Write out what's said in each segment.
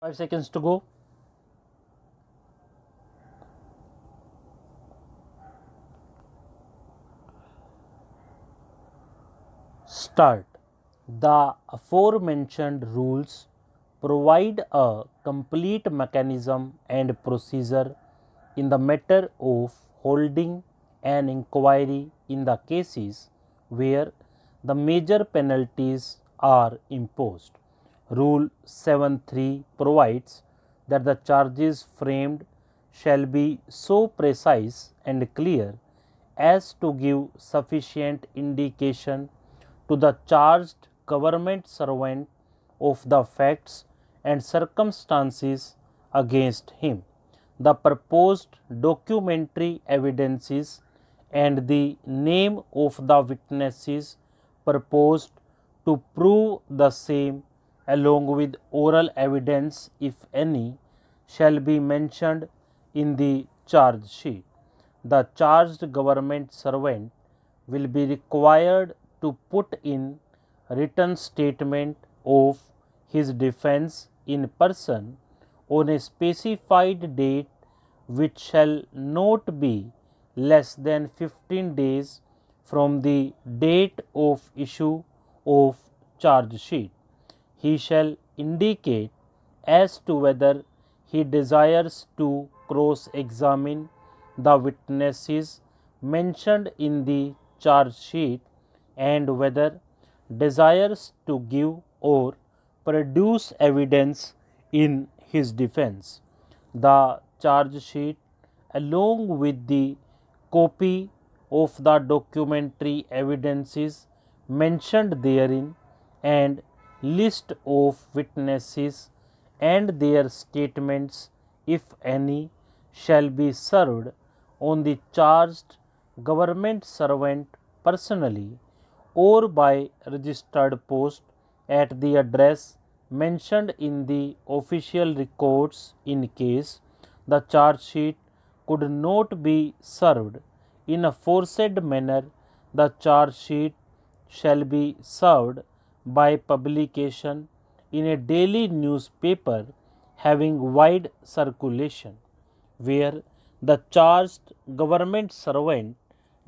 5 seconds to go. Start. The aforementioned rules provide a complete mechanism and procedure in the matter of holding an inquiry in the cases where the major penalties are imposed. Rule 7.3 provides that the charges framed shall be so precise and clear as to give sufficient indication to the charged government servant of the facts and circumstances against him, the proposed documentary evidences, and the name of the witnesses proposed to prove the same, along with oral evidence, if any, shall be mentioned in the charge sheet. The charged government servant will be required to put in written statement of his defense in person on a specified date, which shall not be less than 15 days from the date of issue of charge sheet. He shall indicate as to whether he desires to cross examine the witnesses mentioned in the charge sheet and whether desires to give or produce evidence in his defense. The charge sheet, along with the copy of the documentary evidences mentioned therein, and list of witnesses and their statements, if any, shall be served on the charged government servant personally or by registered post at the address mentioned in the official records. In case the charge sheet could not be served in a forced manner, the charge sheet shall be served by publication in a daily newspaper having wide circulation, where the charged government servant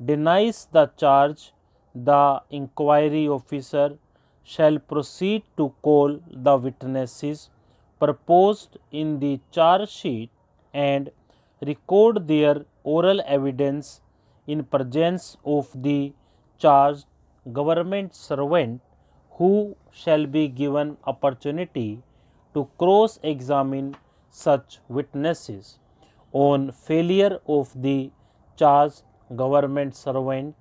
denies the charge, the inquiry officer shall proceed to call the witnesses proposed in the charge sheet and record their oral evidence in presence of the charged government servant, who shall be given opportunity to cross examine such witnesses. On failure of the charged government servant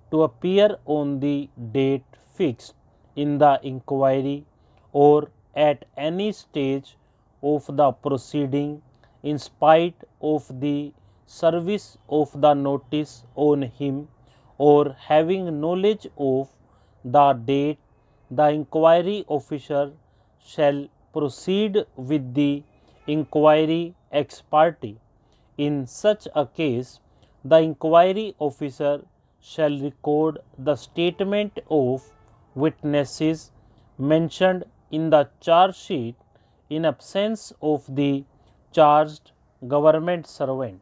to appear on the date fixed in the inquiry or at any stage of the proceeding, in spite of the service of the notice on him, or having knowledge of the date, the inquiry officer shall proceed with the inquiry ex parte. In such a case, the inquiry officer shall record the statement of witnesses mentioned in the charge sheet in absence of the charged government servant.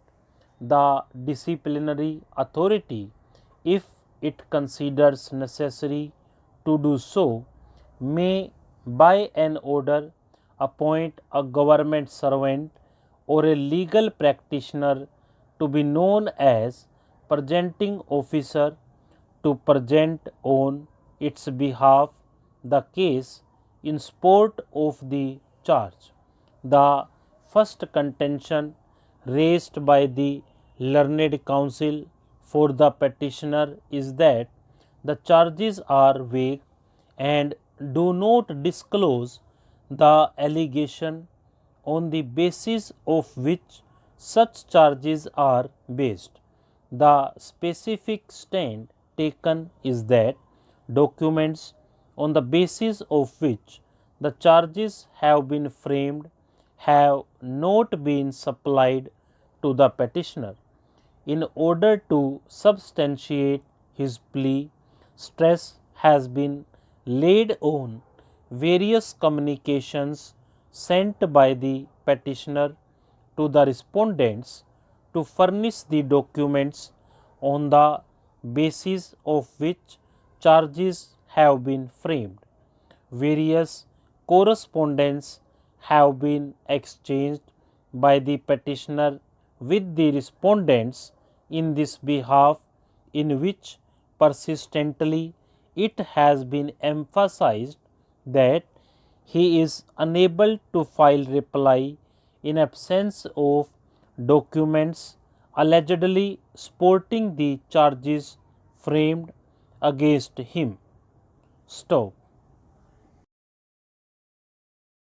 The disciplinary authority, if it considers necessary to do so, may by an order appoint a government servant or a legal practitioner to be known as presenting officer to present on its behalf the case in support of the charge. The first contention raised by the learned counsel for the petitioner is that the charges are vague and do not disclose the allegation on the basis of which such charges are based. The specific stand taken is that documents on the basis of which the charges have been framed have not been supplied to the petitioner. In order to substantiate his plea, stress has been laid on various communications sent by the petitioner to the respondents to furnish the documents on the basis of which charges have been framed. Various correspondence have been exchanged by the petitioner with the respondents in this behalf, in which persistently it has been emphasized that he is unable to file reply in absence of documents allegedly supporting the charges framed against him. Stop.